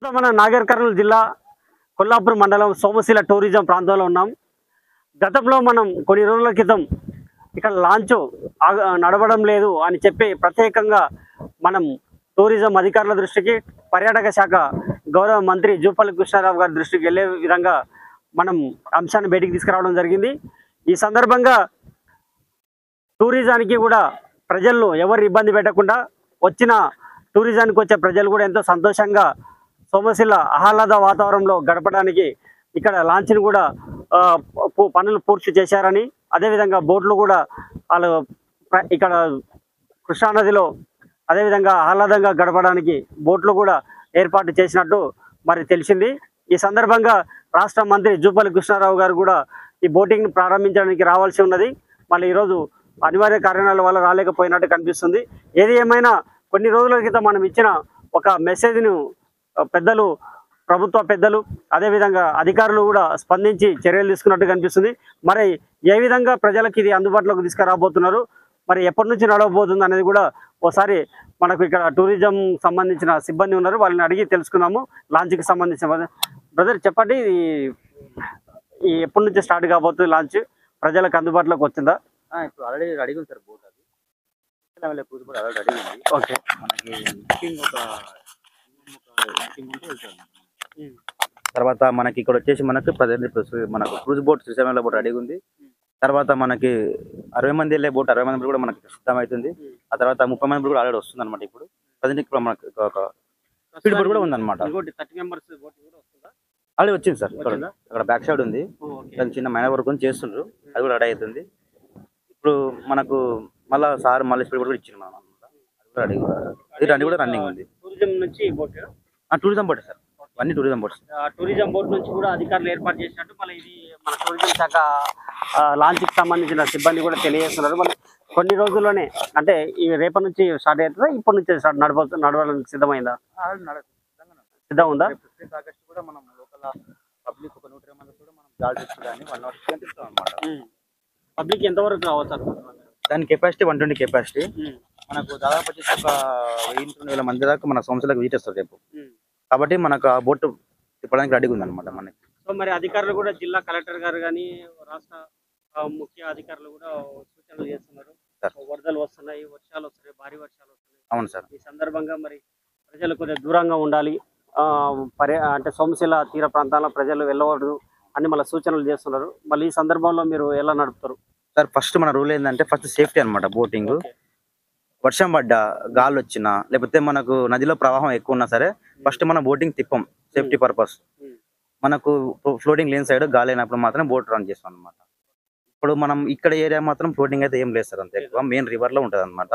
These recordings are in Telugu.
మన నాగర్ కర్నూలు జిల్లా కొల్లాపూర్ మండలం సోమశిల టూరిజం ప్రాంతంలో ఉన్నాం. గతంలో మనం కొన్ని రోజుల క్రితం ఇక్కడ లాంచ్ నడవడం లేదు అని చెప్పి ప్రత్యేకంగా మనం టూరిజం అధికారుల దృష్టికి, పర్యాటక శాఖ గౌరవ మంత్రి జూపల్లి కృష్ణారావు గారి దృష్టికి వెళ్ళే విధంగా మనం అంశాన్ని బయటికి తీసుకురావడం జరిగింది. ఈ సందర్భంగా టూరిజానికి కూడా ప్రజలను ఎవరు ఇబ్బంది పెట్టకుండా వచ్చిన టూరిజానికి వచ్చే ప్రజలు కూడా ఎంతో సంతోషంగా సోమశిల ఆహ్లాద వాతావరణంలో గడపడానికి ఇక్కడ లాంచ్ని కూడా పనులు పూర్తి చేశారని, అదేవిధంగా బోట్లు కూడా వాళ్ళు ఇక్కడ కృష్ణానదిలో అదేవిధంగా ఆహ్లాదంగా గడపడానికి బోట్లు కూడా ఏర్పాటు చేసినట్టు మరి తెలిసింది. ఈ సందర్భంగా రాష్ట్ర మంత్రి జూపల్లి కృష్ణారావు గారు కూడా ఈ బోటింగ్ని ప్రారంభించడానికి రావాల్సి ఉన్నది. మళ్ళీ ఈరోజు అనివార్య కారణాల వల్ల రాలేకపోయినట్టు కనిపిస్తుంది. ఏది ఏమైనా కొన్ని రోజుల క్రితం మనం ఇచ్చిన ఒక మెసేజ్ను పెద్దలు, ప్రభుత్వ పెద్దలు, అదేవిధంగా అధికారులు కూడా స్పందించి చర్యలు తీసుకున్నట్టు కనిపిస్తుంది. మరి ఏ విధంగా ప్రజలకు ఇది అందుబాటులోకి తీసుకురాబోతున్నారు, మరి ఎప్పటి నుంచి నడవబోతుంది అనేది కూడా ఒకసారి మనకు ఇక్కడ టూరిజం సంబంధించిన సిబ్బంది ఉన్నారు, వాళ్ళని అడిగి తెలుసుకుందాము. లాంచ్కి సంబంధించిన బ్రదర్ చెప్పండి, ఈ ఎప్పటి నుంచి స్టార్ట్ కాబోతుంది లాంచ్, ప్రజలకు అందుబాటులోకి వచ్చిందా? ఇప్పుడు ఆల్రెడీ రెడీగా ఉంది సార్. బోట్ అది క్రూజ్ బోట్ ఆల్రెడీ రెడీ ఉంది. ఓకే, మనకి బుకింగ్ ఒక బుకింగ్ ఉంటే వెళ్తాం. తర్వాత మనకి ఇక్కడ వచ్చేసి మనకు ప్రజెంట్ మనకు క్రూజ్ బోట్ శ్రీశైలంలో బోట్ రెడీగా ఉంది. తర్వాత మనకి 60 మంది వెళ్ళే బోట్ 60 మంది కూడా మనకి సిద్ధమవుతుంది. ఆ తర్వాత 30 మంది కూడా ఆల్రెడీ వస్తుంది అనమాట. ఇప్పుడు ప్రజెంట్ ఇప్పుడు మనకి ఒక స్పీడ్ బోట్ కూడా ఉందన్నమాట. ఆల్రెడీ వచ్చింది సార్. అక్కడ బ్యాక్ సైడ్ ఉంది, దాని చిన్న మైనర్ వర్క్ చేస్తుండ్రు, అది కూడా రెడీ అవుతుంది. ఇప్పుడు మనకు మళ్ళీ స్పీడ్ బోట్ కూడా ఇచ్చింది మనం అనమాట. అది కూడా రెడీ కూడా రన్నింగ్ ఉంది. టూరిజం నుంచి బోట్, టూరిజం బోట్ సార్, అన్ని టూరిజం బోట్స్. టూరిజం బోట్ నుంచి కూడా అధికారులు ఏర్పాటు చేసినట్టు మళ్ళీ ఇది మన టూరిజం శాఖ లాంచ్కి సంబంధించిన సిబ్బంది కూడా తెలియజేస్తున్నారు. మళ్ళీ కొన్ని రోజుల్లోనే అంటే ఈ రేపటి నుంచి స్టార్ట్ అవుతుందా, ఇప్పటి నుంచి స్టార్ట్ నడవడానికి సిద్ధమైందా, సిద్ధం ఉందా? 15 ఆగస్టు కూడా మనం లోకల్ పబ్లిక్ ఒక 120 మంది కూడా మనం జాల్ తెచ్చుకోవడానికి 1 అవర్ ఇస్తాం అనమాట. పబ్లిక్ ఎంతవరకు రావచ్చు? దాని కెపాసిటీ 120 కెపాసిటీ. మనకు దాదాపు వచ్చేసి ఒక 1000-2000 మంది దాకా మన సంవత్సరాలకు విజిట్ వస్తారు రేపు. కాబట్టి మనకు ఆ బోట్ తిప్పడానికి రెడీగా ఉంది అనమాట మనకి. సో మరి అధికారులు కూడా జిల్లా కలెక్టర్ గారు కానీ రాష్ట్ర ముఖ్య అధికారులు కూడా సూచనలు చేస్తున్నారు. వరదలు వస్తున్నాయి, వర్షాలు వస్తున్నాయి, భారీ వర్షాలు వస్తున్నాయి. అవును సార్. ఈ సందర్భంగా మరి ప్రజలు కొద్దిగా దూరంగా ఉండాలి, అంటే సోమశిల తీర ప్రాంతాల్లో ప్రజలు వెళ్ళకూడదు అని మళ్ళీ సూచనలు చేస్తున్నారు. మళ్ళీ ఈ సందర్భంలో మీరు ఎలా నడుపుతారు సార్? ఫస్ట్ మన రూల్ ఏంటంటే ఫస్ట్ సేఫ్టీ అనమాట. బోటింగ్ వర్షం పడ్డా, గాలి వచ్చినా, లేకపోతే మనకు నదిలో ప్రవాహం ఎక్కువ ఉన్నా సరే ఫస్ట్ మనం బోటింగ్ తిప్పం, సేఫ్టీ పర్పస్. మనకు ఫ్లోటింగ్ లేని సైడ్ గాలి అయినప్పుడు మాత్రం బోట్ రన్ చేస్తాం అనమాట. ఇప్పుడు మనం ఇక్కడ ఏరియా మాత్రం ఫ్లోటింగ్ అయితే ఏం లేదు సార్, అంత ఎక్కువ మెయిన్ రివర్ లో ఉంటుంది అనమాట.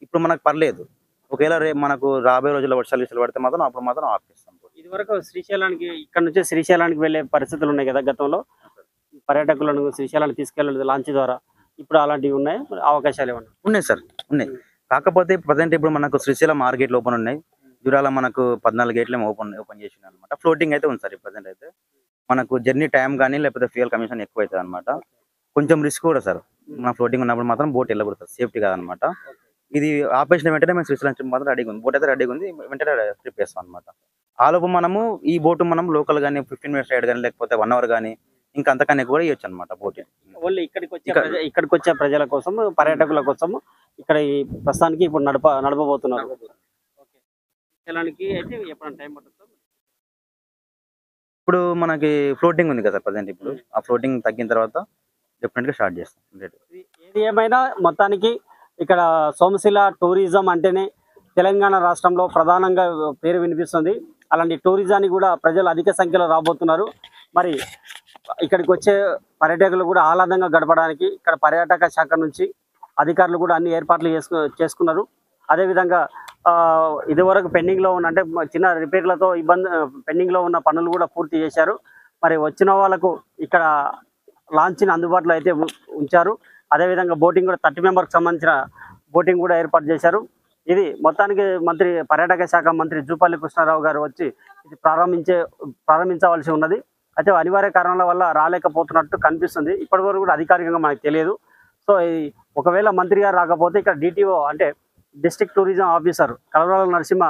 ఇప్పుడు మనకు పర్లేదు, ఒకవేళ రేపు మనకు రాబోయే రోజుల్లో వర్షాలు పడితే మాత్రం అప్పుడు మాత్రం ఆపేస్తాం. ఇది వరకు శ్రీశైలానికి, ఇక్కడ నుంచి శ్రీశైలానికి వెళ్ళే పరిస్థితులు ఉన్నాయి కదా గతంలో, పర్యాటకులను శ్రీశైలానికి తీసుకెళ్ళలేదు లాంచ్ ద్వారా, ఇప్పుడు అలాంటివి ఉన్నాయి, అవకాశాలు ఏమన్నా ఉన్నాయి సార్? ఉన్నాయి. కాకపోతే ప్రజెంట్ ఇప్పుడు మనకు శ్రీశైలం 6 గేట్లు ఓపెన్ ఉన్నాయి, జూరాల మనకు 14 గేట్లు ఓపెన్ చేసింది అనమాట. ఫ్లోటింగ్ అయితే ఉంది సార్ ప్రజెంట్ అయితే. మనకు జర్నీ టైం కానీ లేకపోతే ఫ్యూయల్ కమిషన్ ఎక్కువ అవుతుంది అనమాట. కొంచెం రిస్క్ కూడా సార్, మన ఫ్లోటింగ్ ఉన్నప్పుడు మాత్రం బోట్ వెళ్ళకూడదు, సేఫ్టీ కాదనమాట. ఇది ఆపేసిన వెంటనే మేము శ్రీశైలం మాత్రం రెడీగా ఉంది, బోట్ అయితే రెడీగా ఉంది, వెంటనే ట్రిప్ వేస్తాం అనమాట. ఆలోపు మనము ఈ బోటు మనం లోకల్ కానీ 15 మినిట్స్ రైడ్ కానీ లేకపోతే 1 అవర్ కానీ ఇంకా అంతకన్నా కూడా ఇవ్వచ్చు అనమాట. బోట్ ఓన్లీ ఇక్కడికి వచ్చే ప్రజల కోసం, పర్యాటకుల కోసం ఇక్కడ ఈ ప్రస్తుతానికి ఇప్పుడు నడపబోతున్నారు. ఇప్పుడు మనకి ఫ్లోటింగ్ ఉంది కదా ప్రజెంట్, ఇప్పుడు ఆ ఫ్లోటింగ్ తగ్గిన తర్వాత డెఫినెట్ గా స్టార్ట్ చేస్తాం. ఏది ఏమైనా మొత్తానికి ఇక్కడ సోమశిల టూరిజం అంటేనే తెలంగాణ రాష్ట్రంలో ప్రధానంగా పేరు వినిపిస్తుంది. అలాంటి టూరిజాన్ని కూడా ప్రజలు అధిక సంఖ్యలో రాబోతున్నారు. మరి ఇక్కడికి వచ్చే పర్యాటకులు కూడా ఆహ్లాదంగా గడపడానికి ఇక్కడ పర్యాటక శాఖ నుంచి అధికారులు కూడా అన్ని ఏర్పాట్లు చేసుకున్నారు. అదేవిధంగా ఇదివరకు పెండింగ్లో ఉన్న, అంటే చిన్న రిపేర్లతో పెండింగ్లో ఉన్న పనులు కూడా పూర్తి చేశారు. మరి వచ్చిన వాళ్ళకు ఇక్కడ లాంచ్ని అందుబాటులో అయితే ఉంచారు. అదేవిధంగా బోటింగ్ కూడా 30 మెంబర్కి సంబంధించిన బోటింగ్ కూడా ఏర్పాటు చేశారు. ఇది మొత్తానికి పర్యాటక శాఖ మంత్రి జూపల్లి కృష్ణారావు గారు వచ్చి ఇది ప్రారంభించవలసి ఉన్నది. అయితే అనివార్య కారణాల వల్ల రాలేకపోతున్నట్టు కనిపిస్తుంది. ఇప్పటివరకు కూడా అధికారికంగా మనకు తెలియదు. సో ఒకవేళ మంత్రి గారు రాకపోతే ఇక్కడ డిటిఓ అంటే డిస్ట్రిక్ట్ టూరిజం ఆఫీసర్ కలవరాల నరసింహ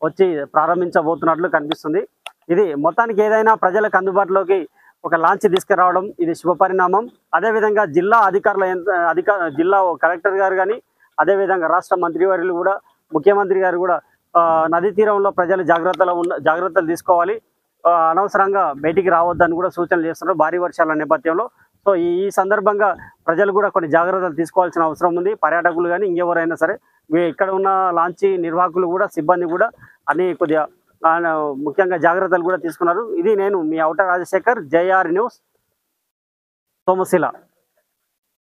వచ్చి ప్రారంభించబోతున్నట్లు కనిపిస్తుంది. ఇది మొత్తానికి ఏదైనా ప్రజలకు అందుబాటులోకి ఒక లాంచ్ తీసుకురావడం ఇది శుభపరిణామం. అదేవిధంగా జిల్లా జిల్లా కలెక్టర్ గారు కానీ, అదేవిధంగా రాష్ట్ర మంత్రివర్యులు కూడా, ముఖ్యమంత్రి గారు కూడా నదీ తీరంలో ప్రజలు జాగ్రత్తలు తీసుకోవాలి, అనవసరంగా బయటికి రావద్దని కూడా సూచనలు చేస్తున్నారు భారీ వర్షాల నేపథ్యంలో. సో ఈ సందర్భంగా ప్రజలు కూడా కొన్ని జాగ్రత్తలు తీసుకోవాల్సిన అవసరం ఉంది. పర్యాటకులు కానీ ఇంకెవరైనా సరే, ఇక్కడ ఉన్న లాంచీ నిర్వాహకులు కూడా, సిబ్బంది కూడా అన్ని కొద్దిగా ముఖ్యంగా జాగ్రత్తలు కూడా తీసుకున్నారు. ఇది నేను మీ ఔట రాజశేఖర్, JR న్యూస్, సోమశిల.